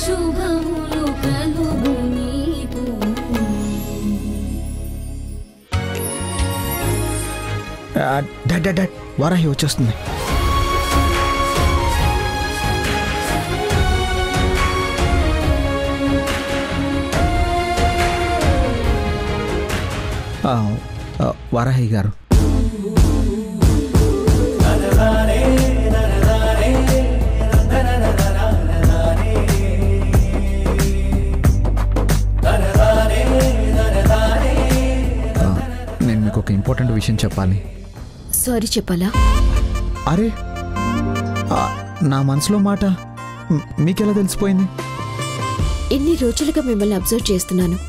శుభములు కలుగు నీకు. డాడ్ వారాహి వచ్చేస్తుంది. వారాహి గారు, నేను మీకు ఒక ఇంపార్టెంట్ విషయం చెప్పాలి. సారీ చెప్పాలా? అరే, నా మనసులో మాట మీకెలా తెలిసిపోయింది? ఎన్ని రోజులుగా మిమ్మల్ని అబ్జర్వ్ చేస్తున్నాను,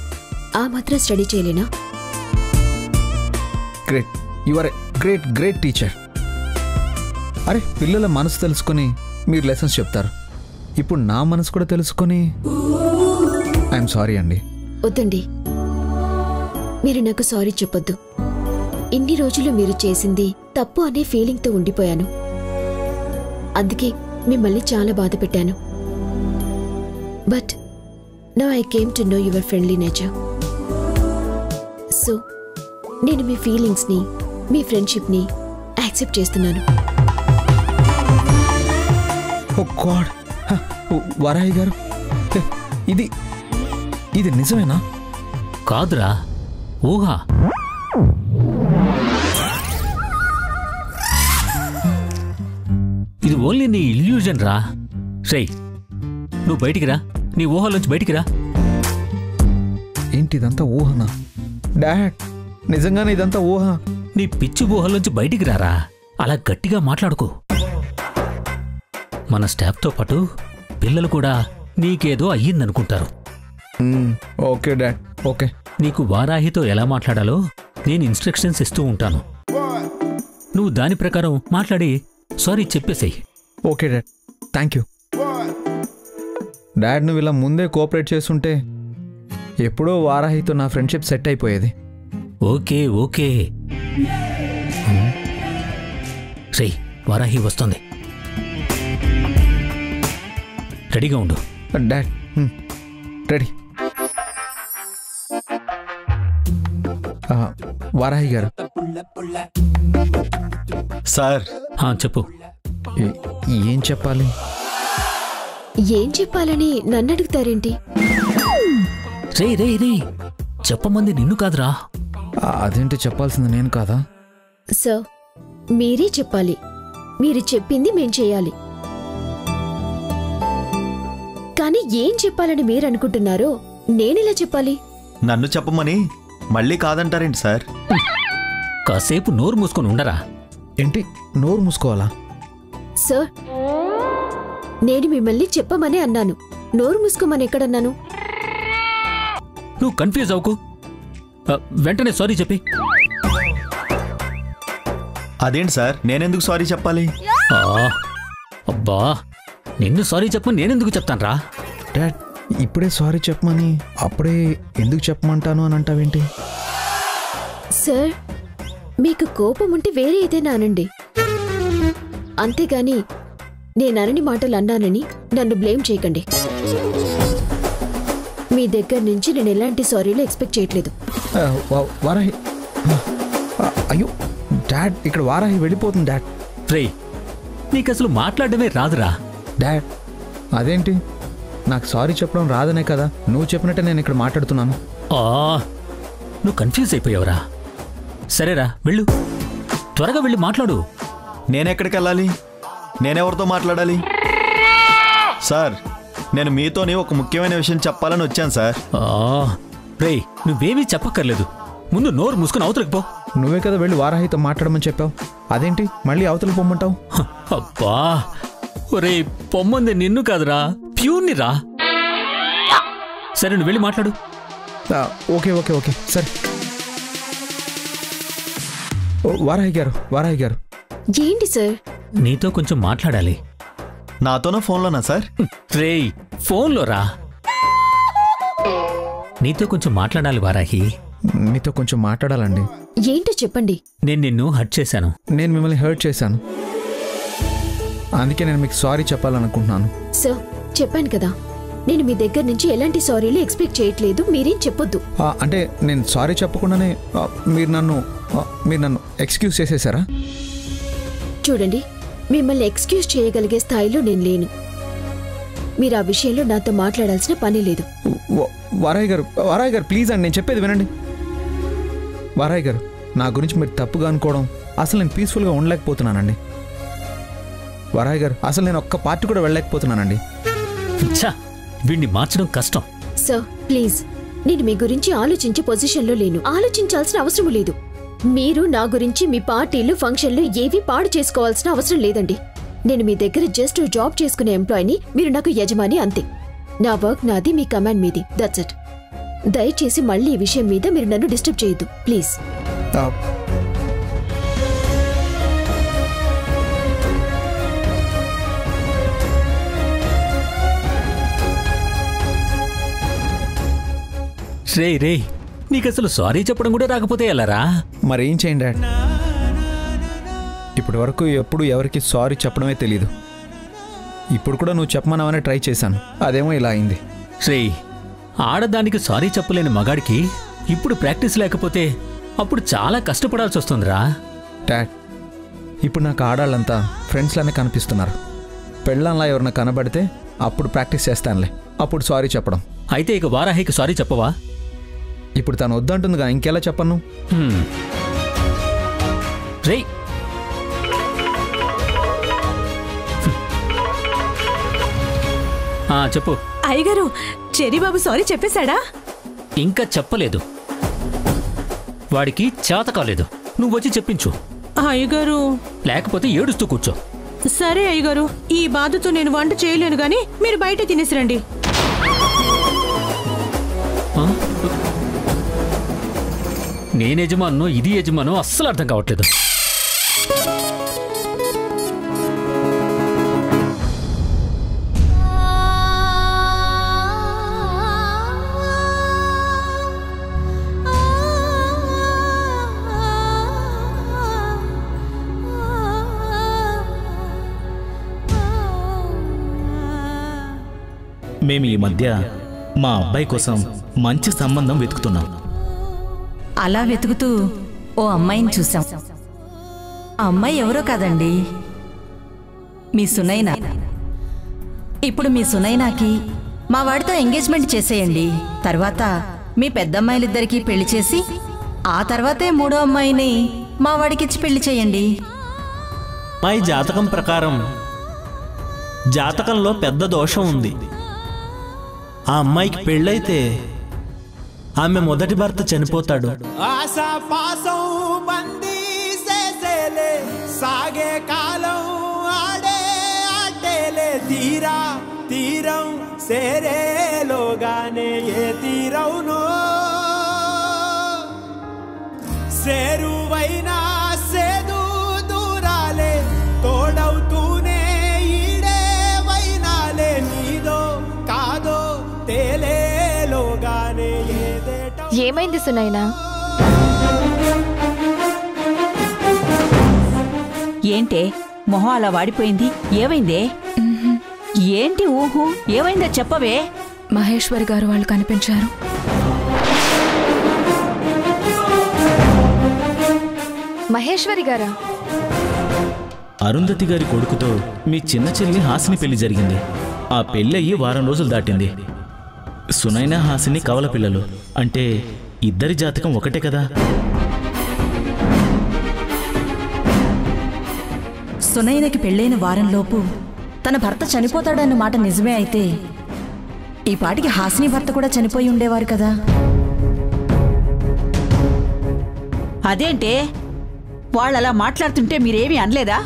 ఆ మాత్రం స్టడీ చేయలేనా? Great, you are a great teacher. అరే, పిల్లల మనసు తెలుసుకొని మీరు లెసన్స్ చెప్తారు. ఇప్పుడు నా మనసు కూడా తెలుసుకొని ఐఎమ్ సారీ అండి. వద్దండి, మీరు నాకు సారీ చెప్పొద్దు. ఇన్ని రోజులు మీరు చేసింది తప్పు అనే ఫీలింగ్తో ఉండిపోయాను. అందుకే మిమ్మల్ని చాలా బాధ పెట్టాను. But now I came to know your friendly nature. So నేను మీ ఫీలింగ్స్ని, మీ ఫ్రెండ్షిప్ని యాక్సెప్ట్ చేస్తున్నాను. ఓ గాడ్, వారాహి గారు, ఇది నిజమేనా? కాదురా, ఊహా. ఇది ఓన్లీ నీ ఇల్యూజన్ రా. శ్రీ, నువ్వు బయటికి రా, నీ ఊహలోంచి బయటికి రా. ఏంటి ఇదంతా ఊహనా? డాడ్, నిజంగానే ఇదంతా ఊహ? నీ పిచ్చి ఊహలోంచి బయటికి రారా. అలా గట్టిగా మాట్లాడుకో. మన స్టాఫ్తో పాటు పిల్లలు కూడా నీకేదో అయ్యిందనుకుంటారు. Okay dad, okay. నీకు వారాహితో ఎలా మాట్లాడాలో నేను ఇన్స్ట్రక్షన్స్ ఇస్తూ ఉంటాను. నువ్వు దాని ప్రకారం మాట్లాడి సారీ చెప్పేసేయ్. Okay dad, thank you. Dad, నువ్వు ఇలా ముందే కోఆపరేట్ చేస్తుంటే ఎప్పుడో వారాహితో నా ఫ్రెండ్షిప్ సెట్ అయిపోయేది. Okay okay. శ్రీ, వారాహి వస్తుంది, రెడీగా ఉండు. Dad, ready. వారాహి గారు. సార్. చెప్పు. ఏం చెప్పాలి? ఏం చెప్పాలని నన్ను అడుగుతారేంటి? రే రే రే, చెప్పమంది నిన్ను కాదురా. అదేంటి చెప్పాల్సింది నేను కాదా? సార్, మీరే చెప్పాలి. మీరు చెప్పింది మేం చేయాలి. కానీ ఏం చెప్పాలని మీరు అనుకుంటున్నారో నేనెలా చెప్పాలి? నన్ను చెప్పమని మళ్ళీ కాదంటారేంటి సార్? కాసేపు నోరు మూసుకొని ఉండరా. ఏంటి నోరు మూసుకోవాలా? సార్, నేను మిమ్మల్ని చెప్పమని అన్నాను, నోరు మూసుకోమని ఎక్కడన్నాను? నువ్వు కన్ఫ్యూజ్ అవ్వకు, వెంటనే సారీ చెప్పి. అదేంటి సార్, నేనెందుకు సారీ చెప్పాలి? అబ్బా, నిన్ను సారీ చెప్పమని నేనెందుకు చెప్తాను రా. డాడ్, ఇప్పుడే సారీ చెప్పమని అప్పుడే ఎందుకు చెప్పమంటాను అని అంటావేంటి? సార్, మీకు కోపం ఉంటే వేరే ఏదైనా అనండి, అంతేగాని నేననని మాటలు అన్నానని నన్ను బ్లేమ్ చేయకండి. మీ దగ్గర నుంచి నేను ఎలాంటి సారీలు ఎక్స్పెక్ట్ చేయట్లేదు. వారాహి, అయ్యో డాడ్, ఇక్కడ వారాహి వెళ్ళిపోతుంది డాడ్. రే, నీకు అసలు మాట్లాడమే రాదురా. డాడ్, అదేంటి, నాకు సారీ చెప్పడం రాదనే కదా నువ్వు చెప్పినట్టే నేను ఇక్కడ మాట్లాడుతున్నాను. నువ్వు కన్ఫ్యూజ్ అయిపోయావురా. సరేరా, వెళ్ళు, త్వరగా వెళ్ళి మాట్లాడు. నేనెక్కడికి వెళ్ళాలి? నేనెవరితో మాట్లాడాలి? సార్, నేను మీతోని ఒక ముఖ్యమైన విషయం చెప్పాలని వచ్చాను సార్. రే, నువ్వేమీ చెప్పక్కర్లేదు, ముందు నోరు మూసుకుని అవతలకి పో. నువ్వే కదా వెళ్ళి వారాహితో మాట్లాడమని చెప్పావు, అదేంటి మళ్ళీ అవతలకి పొమ్మంటావు? అబ్బా, ఒరే పొమ్మంది నిన్ను కాదురా, ప్యూర్ని రా. సరే, నువ్వు వెళ్ళి మాట్లాడు. ఓకే ఓకే ఓకే సరే. వారాహి గారు. ఏంటి సార్? నీతో కొంచెం మాట్లాడాలి. నాతోనా ఫోన్లోనా సార్? రే, ఫోన్లో రా. నీతో కొంచెం మాట్లాడాలి వారాహి. మీతో కొంచెం మాట్లాడాలండి. ఏంటో చెప్పండి. నేను నిన్ను హర్ట్ చేశాను. నేను మిమ్మల్ని హర్ట్ చేశాను, అందుకే నేను మీకు సారీ చెప్పాలనుకుంటున్నాను. సార్, చెప్పాను కదా, నేను మీ దగ్గర నుంచి ఎలాంటి సారీలు ఎక్స్పెక్ట్ చేయట్లేదు, మీరేం చెప్పొద్దు. అంటే నేను సారీ చెప్పకుండానే మీరు నన్ను ఎక్స్క్యూజ్ చేసేసారా? చూడండి, మిమ్మల్ని ఎక్స్క్యూజ్ చేయగలిగే స్థాయిలో నేను లేను. మీరు ఆ విషయంలో నాతో మాట్లాడాల్సిన పని లేదు. వారాయ్ గారు ప్లీజ్ అండి, నేను చెప్పేది వినండి. వారాయ్ గారు, నా గురించి మీరు తప్పుగా అనుకోవడం, అసలు నేను పీస్ఫుల్గా ఉండలేకపోతున్నానండి. వారాయ్ గారు, అసలు నేను ఒక్క పార్టీ కూడా వెళ్ళలేకపోతున్నానండి. వీడిని మార్చడం కష్టం. సార్ ప్లీజ్, నేను మీ గురించి ఆలోచించే పొజిషన్లో లేను. ఆలోచించాల్సిన అవసరం లేదు. మీరు నా గురించి మీ పార్టీలు ఫంక్షన్లు ఏవి పాడు చేసుకోవాల్సిన అవసరం లేదండి. నేను మీ దగ్గర జస్ట్ జాబ్ చేసుకునే ఎంప్లాయీని, మీరు నాకు యజమాని అంతే. నా వర్క్ నాది, మీ కమాండ్ మీది, దట్స్ ఇట్. దయచేసి మళ్ళీ ఈ విషయం మీద మీరు నన్ను డిస్టర్బ్ చేయొద్దు ప్లీజ్. రే నీకసలు సారీ చెప్పడం కూడా రాకపోతే ఎలారా? మరేం చేయండి డాడ్, ఇప్పటి వరకు ఎప్పుడు ఎవరికి సారీ చెప్పడమే తెలీదు. ఇప్పుడు కూడా నువ్వు చెప్పమన్నావనే ట్రై చేశాను, అదేమో ఇలా అయింది. ఆడదానికి సారీ చెప్పలేని మగాడికి ఇప్పుడు ప్రాక్టీస్ లేకపోతే అప్పుడు చాలా కష్టపడాల్సి వస్తుందిరా. డాడ్, ఇప్పుడు నాకు ఆడాళ్ళంతా ఫ్రెండ్స్లానే కనిపిస్తున్నారు. పెళ్ళంలా ఎవరన్నా కనబడితే అప్పుడు ప్రాక్టీస్ చేస్తానులే, అప్పుడు సారీ చెప్పడం. అయితే ఇక వారాహికి సారీ చెప్పవా? ఇప్పుడు తను వద్దంటుందిగా, ఇంకెలా చెప్పను? రేయ్, చెప్పు. అయ్యగారు, చెర్రీబాబు సారీ చెప్పేశాడా? ఇంకా చెప్పలేదు, వాడికి చేత కాలేదు. నువ్వు వచ్చి చెప్పించు. అయ్యగారు, లేకపోతే ఏడుస్తూ కూర్చో. సరే అయ్యగారు, ఈ బాధతో నేను వంట చేయలేను గాని మీరు బయట తినేసిరండి. నేను యజమానో ఇది యజమానో అస్సలు అర్థం కావట్లేదు. మేము ఈ మధ్య మా అబ్బాయి కోసం మంచి సంబంధం వెతుకుతున్నాం. అలా వెతుకుతూ ఓ అమ్మాయిని చూసాం. ఆ అమ్మాయి ఎవరో కాదండి, మీ సునైనా. ఇప్పుడు మీ సునైనాకి మా వాడితో ఎంగేజ్మెంట్ చేసేయండి. తర్వాత మీ పెద్దమ్మాయిలిద్దరికీ పెళ్లి చేసి ఆ తర్వాతే మూడో అమ్మాయిని మా వాడికిచ్చి పెళ్లి చేయండి. అమ్మాయి జాతకం ప్రకారం జాతకంలో పెద్ద దోషం ఉంది. ఆ అమ్మాయికి పెళ్ళైతే ఆమె మొదటి భర్త చనిపోతాడు. సాగే కాలం ఆడే ఆటేలే తీరా తీరం సేరేలోగానే ఏ తీరవునో సేరువైనా సేదు దూరాలే తోడవుతూనే ఈడే వైనాలే నీదో కాదో తేలేలోగానే ఏదేట. ఏమైంది సునైనా? ఏంటే మొహం అలా వాడిపోయింది? ఏమైందే? ఏంటి ఊహు? ఏమైందో చెప్పవే. మహేశ్వరి గారు వాళ్ళు కనిపించారు. మహేశ్వరి గారా? అరుంధతి గారి కొడుకుతో మీ చిన్న చెల్లి హాసిని పెళ్లి జరిగింది. ఆ పెళ్ళయ్యి వారం రోజులు దాటింది. సునైనా హాసిని కవల పిల్లలు. అంటే ఇద్దరి జాతకం ఒకటే కదా. సునైనకి పెళ్ళైన వారంలోపు తన భర్త చనిపోతాడన్న మాట నిజమే అయితే ఈ పాటికి హాసిని భర్త కూడా చనిపోయి ఉండేవారు కదా. అదేంటే వాళ్ళలా మాట్లాడుతుంటే మీరేమీ అనలేదా?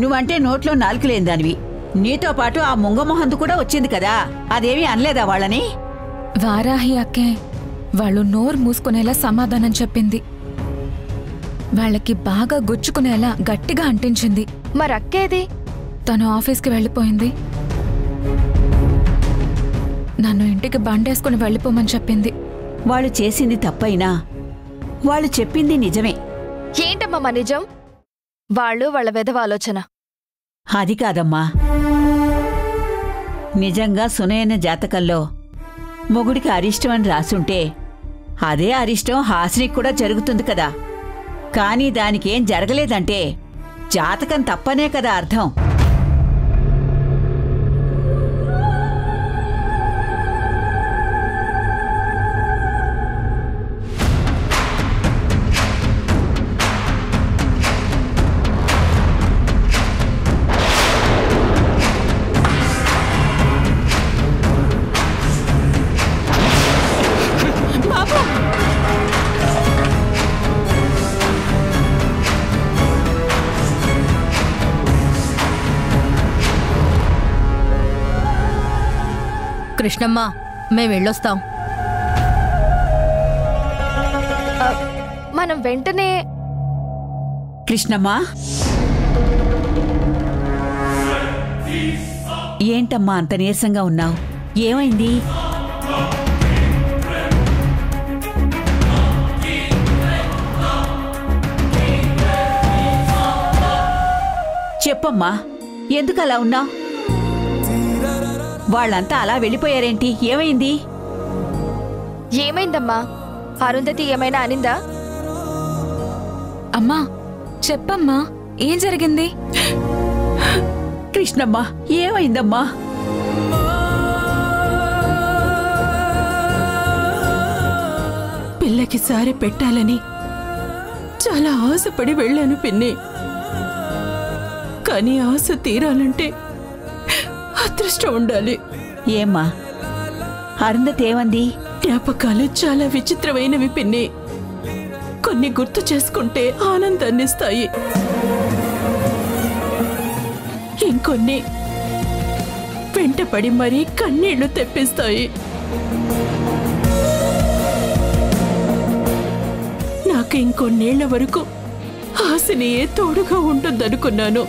నువ్వంటే నోట్లో నాలుకలేని దానివి. నీతో పాటు ఆ ముంగమొహందు కూడా వచ్చింది కదా, అదేమీ అనలేదా వాళ్ళని? వారాహి అక్కే వాళ్ళు నోరు మూసుకునేలా సమాధానం చెప్పింది. వాళ్ళకి బాగా గుచ్చుకునేలా గట్టిగా అంటించింది. మరి అక్కేది? తను ఆఫీస్కి వెళ్ళిపోయింది. నన్ను ఇంటికి బండేసుకుని వెళ్ళిపోమని చెప్పింది. వాళ్ళు చేసింది తప్పైనా వాళ్ళు చెప్పింది నిజమే. ఏంటమ్మా నిజం? వాళ్ళు వాళ్ళ వెధవ ఆలోచన. అది కాదమ్మా, నిజంగా సునయన జాతకంలో మొగుడికి అరిష్టం అని రాసుంటే అదే అరిష్టం హాసినికి కూడా జరుగుతుంది కదా. కానీ దానికేం జరగలేదంటే జాతకం తప్పనే కదా అర్థం. కృష్ణమ్మ, మేము వెళ్ళొస్తాం. మనం వెంటనే. కృష్ణమ్మా, ఏంటమ్మా అంత నీరసంగా ఉన్నావు? ఏమైంది? చెప్పమ్మా, ఎందుకు అలా ఉన్నావు? వాళ్ళంతా అలా వెళ్ళిపోయారేంటి? ఏమైంది? ఏమైందమ్మా? అరుంధతి ఏమైనా అనిందా? అమ్మా చెప్పమ్మా, ఏం జరిగింది? కృష్ణమ్మా, ఏమైందమ్మా? పిల్లకి సారె పెట్టాలని చాలా ఆశపడి వెళ్ళాను పిన్ని. కానీ ఆశ తీరాలంటే అదృష్టం ఉండాలి. ఏమ్మా, అరుంధతి ఏమంది? జ్ఞాపకాలు చాలా విచిత్రమైనవి పిన్ని. కొన్ని గుర్తు చేసుకుంటే ఆనందాన్నిస్తాయి, ఇంకొన్ని వెంటపడి మరీ కన్నీళ్లు తెప్పిస్తాయి. నాకు ఇంకొన్నేళ్ల వరకు హాసినియే తోడుగా ఉంటుందనుకున్నాను.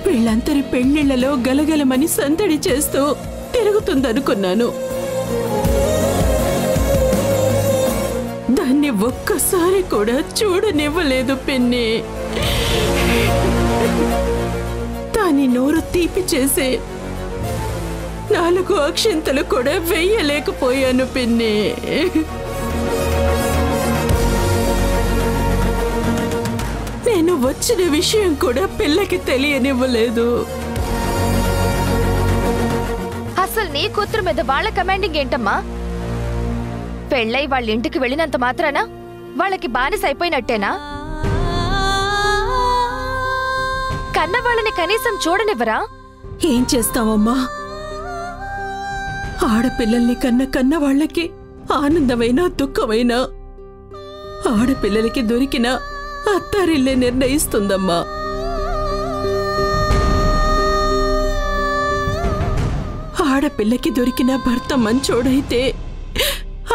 వీళ్ళందరి పెళ్లిళ్లలో గలగలమని సందడి చేస్తూ తిరుగుతుందనుకున్నాను. దాన్ని ఒక్కసారి కూడా చూడనివ్వలేదు పిన్ని. దాని నోరు తీపి చేసే 4 అక్షింతలు కూడా వెయ్యలేకపోయాను పిన్ని. నేను వచ్చిన విషయం కూడా పిల్లకి తెలియనివ్వలేదు. అసలు నీ కూతురు మీద వాళ్ళ కమాండింగ్ ఏంటమ్మా? పెళ్ళై వాళ్ళ ఇంటికి వెళ్ళినంత మాత్రాన వాళ్ళకి బానిస అయిపోయినట్టేనా? కన్న వాళ్ళని కనీసం చూడనివ్వరా? ఏం చేస్తావమ్మా? ఆడపిల్లల్ని కన్న వాళ్ళకి ఆనందమైనా దుఃఖమైనా ఆడపిల్లలకి దొరికిన అత్తారిల్లే నిర్ణయిస్తుందమ్మా. ఆడపిల్లకి దొరికిన భర్త మంచోడైతే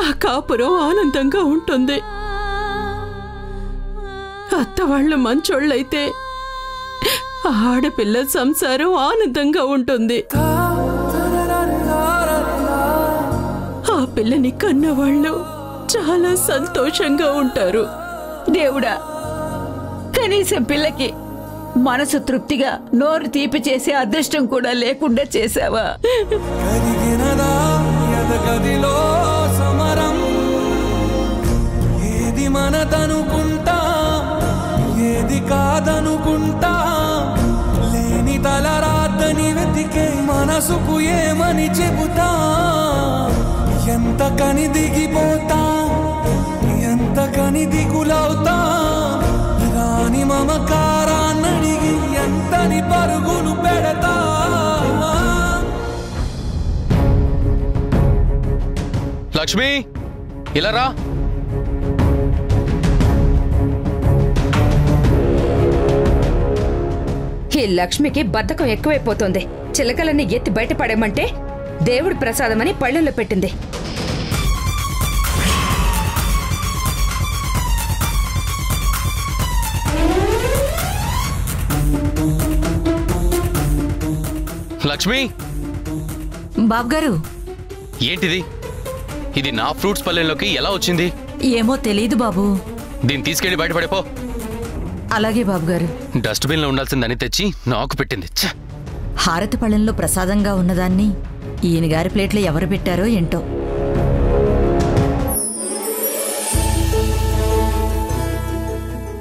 ఆ కాపురం ఆనందంగా ఉంటుంది. అత్తవాళ్ళు మంచోళ్ళైతే ఆడపిల్ల సంసారం ఆనందంగా ఉంటుంది. ఆ పిల్లని కన్నవాళ్ళు చాలా సంతోషంగా ఉంటారు. దేవుడా, కనీసం పిల్లకి మనసు తృప్తిగా నోరు తీపి చేసే అదృష్టం కూడా లేకుండా చేశావా? ఏది మనదనుకుంటా, ఏది కాదనుకుంటా, లేని తలరాతని వెతికే మనసుకు ఏమని చెబుతా? ఎంత కని దిగిపోతా, ఎంత కని దిగులవుతా, రాని మమకారాన్నడిగి ఎంతని పరుగులు పెడతా? లక్ష్మి, ఇలా రా. ఈ లక్ష్మికి బద్ధకం ఎక్కువైపోతుంది. చిలకలన్నీ ఎత్తి బయటపడేమంటే దేవుడి ప్రసాదమని పళ్ళెంలో పెట్టింది. లక్ష్మి, బాబ్గారు, ఏంటిది? ఇది నా ఫ్రూట్స్ పల్లెంలోకి ఎలా వచ్చింది? ఏమో తెలీదు బాబు. దీన్ని తీసుకెళ్లి బయటపడిపో. అలాగే బాబుగారు. డస్ట్బిన్లో ఉండాల్సిందని తెచ్చి నాకు పెట్టింది. ఛ! హారతి పళ్ళెంలో ప్రసాదంగా ఉన్నదాన్ని ఈయన గారి ప్లేట్లో ఎవరు పెట్టారో ఏంటో.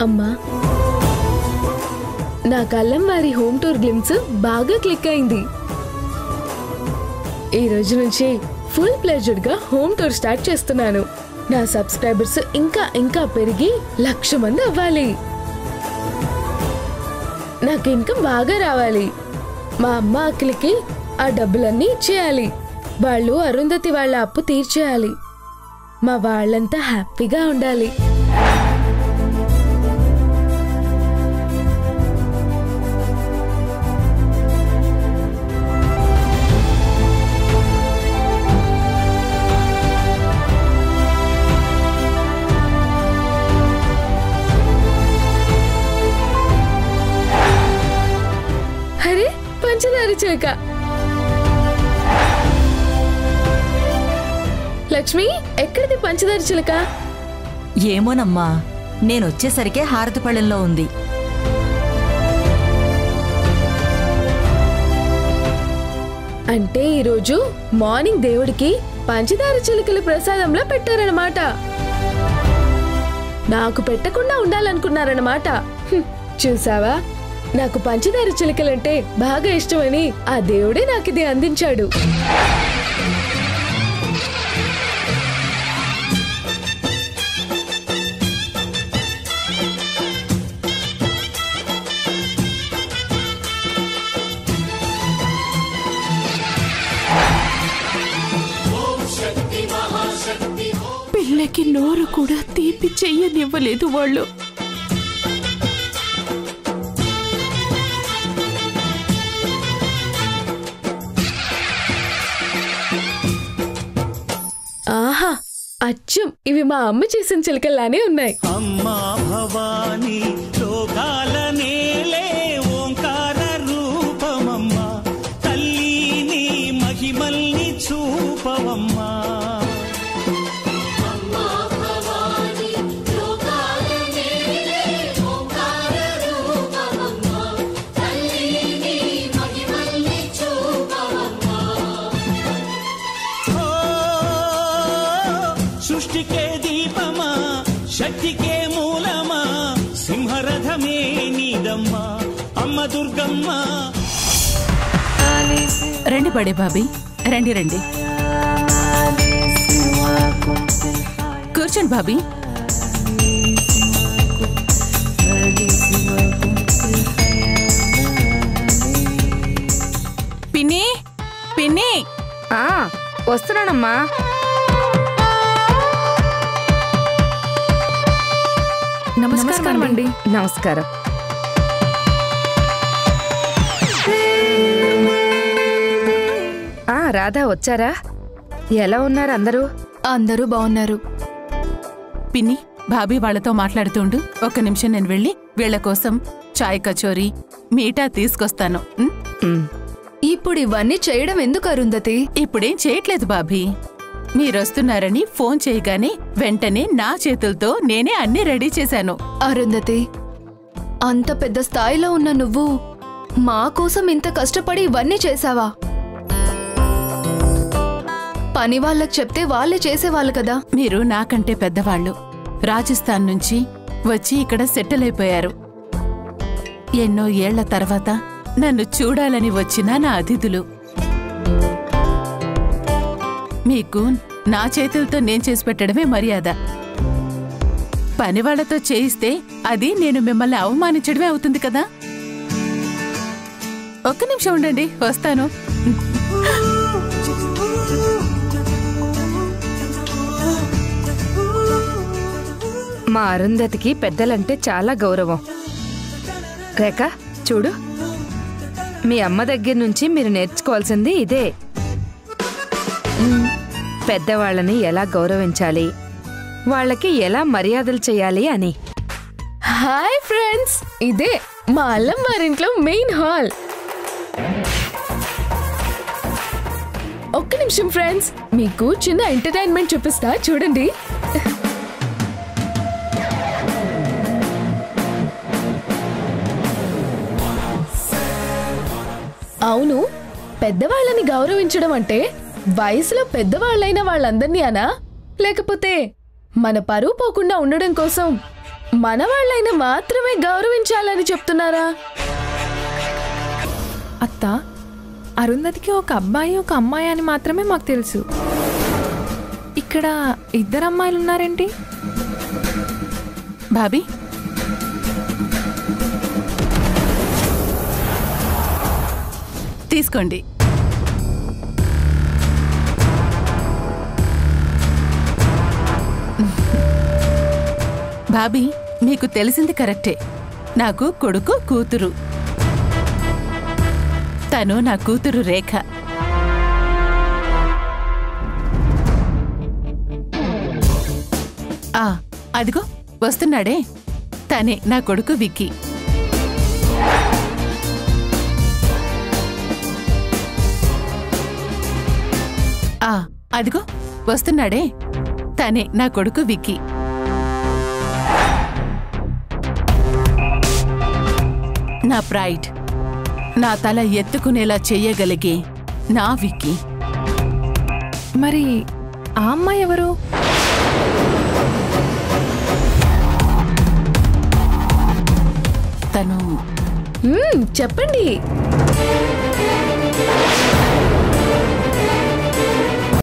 అమ్మా, నా కళ్ళం వారి హోమ్ టూర్ గ్లిమ్స్ బాగా క్లిక్ అయింది. ఈ రోజు నుంచి ఫుల్ ప్లెజర్డ్ గా హోమ్ టూర్ స్టార్ట్ చేస్తున్నాను. నా సబ్స్క్రైబర్స్ ఇంకా ఇంకా పెరిగి 1,00,000 మంది అవ్వాలి. నాకు ఇన్కమ్ బాగా రావాలి. మా అమ్మ అక్కలకి ఆ డబ్బులన్నీ ఇచ్చేయాలి. వాళ్ళు అరుంధతి వాళ్ళ అప్పు తీర్చేయాలి. మా వాళ్ళంతా హ్యాపీగా ఉండాలి. అరే, పంచదార చిలక. లక్ష్మి, ఎక్కడిది పంచదార చిలక? ఏమోనమ్మా, నేనొచ్చేసరికే హారతి పళ్ళెంలో ఉంది. అంటే ఈరోజు మార్నింగ్ దేవుడికి పంచదార చిలుకలు ప్రసాదంలో పెట్టారన్నమాట. నాకు పెట్టకుండా ఉండాలనుకున్నారన్నమాట. చూసావా, నాకు పంచదార చిలుకలంటే బాగా ఇష్టమని ఆ దేవుడే నాకు ఇది అందించాడు. పిల్లకి నోరు కూడా తీపి చెయ్యనివ్వలేదు వాళ్ళు. ఆహా, అచ్చం ఇవి మా అమ్మ చేసిన చిలకల్లానే ఉన్నాయి. అమ్మా భవానీ లోకాల నేలే ఓంకార రూపమమ్మా, తల్లిని మహిమల్ని చూపవమ్మా. సృష్టికే దీపమా, శక్తికే మూలమా, సింహరథమే నీదమ్మా, అమ్మ దుర్గమ్మ. రండి బడే బాబీ, రండి రండి, కూర్చోండి బాబీ. పిన్ని, పిన్ని. వస్తున్నానమ్మా. నమస్కారం అండి. నమస్కారం. రాధా వచ్చారా? ఎలా ఉన్నారు అందరూ? అందరూ బాగున్నారు. పిన్ని, భాబీ వాళ్ళతో మాట్లాడుతుండు. ఒక్క నిమిషం నేను వెళ్ళి వీళ్ళ కోసం చాయ్ కచోరీ మీఠా తీసుకొస్తాను. ఇప్పుడు ఇవన్నీ చేయడం ఎందుకు అరుంధతి? ఇప్పుడేం చేయట్లేదు బాబీ. మీరొస్తున్నారని ఫోన్ చేయగానే వెంటనే నా చేతులతో నేనే అన్ని రెడీ చేశాను. అరుంధతి, అంత పెద్ద స్థాయిలో ఉన్న నువ్వు మా కోసం ఇంత కష్టపడి ఇవన్నీ చేశావా? పని వాళ్ళకి చెప్తే వాళ్ళే చేసేవాళ్ళు కదా. మీరు నాకంటే పెద్దవాళ్ళు. రాజస్థాన్ నుంచి వచ్చి ఇక్కడ సెటిల్ అయిపోయారు. ఎన్నో ఏళ్ల తర్వాత నన్ను చూడాలని వచ్చిన నా అతిథులు. మీకు నా చేతులతో నేను చేసి పెట్టడమే మర్యాద. పనివాళ్లతో చేయిస్తే అది నేను మిమ్మల్ని అవమానించడమే అవుతుంది కదా. ఒక్క నిమిషం ఉండండి, వస్తాను. మా అరుంధతికి పెద్దలంటే చాలా గౌరవం. రేఖ, చూడు, మీ అమ్మ దగ్గర నుంచి మీరు నేర్చుకోవాల్సింది ఇదే. పెద్దవాళ్ళని ఎలా గౌరవించాలి, వాళ్ళకి ఎలా మర్యాదలు చేయాలి అని. హాయ్ ఫ్రెండ్స్, ఇదే మా అల్లం వారింట్లో మెయిన్ హాల్. ఒక్క నిమిషం ఫ్రెండ్స్, మీకు చిన్న ఎంటర్టైన్మెంట్ చూపిస్తా, చూడండి. అవును, పెద్దవాళ్ళని గౌరవించడం అంటే వయసులో పెద్దవాళ్ళైన వాళ్ళందరినీ అనా, లేకపోతే మన పరువు పోకుండా ఉండడం కోసం మన వాళ్ళైనా మాత్రమే గౌరవించాలని చెప్తున్నారా? అత్త, అరుంధతికి ఒక అబ్బాయి ఒక అమ్మాయి అని మాత్రమే మాకు తెలుసు. ఇక్కడ ఇద్దరు అమ్మాయిలు ఉన్నారేంటి? భాబీ, తీసుకోండి. భాబీ, మీకు తెలిసింది కరెక్టే. నాకు కొడుకు కూతురు. తను నా కూతురు రేఖ. అదిగో వస్తున్నాడే, తనే నా కొడుకు విక్కీ. అదిగో వస్తున్నాడే, తనే నా కొడుకు విక్కీ. నా ప్రైడ్, నా తల ఎత్తుకునేలా చెయ్యగలిగే నా విక్కీ. మరి ఆ అమ్మాయి ఎవరు? తను చెప్పండి.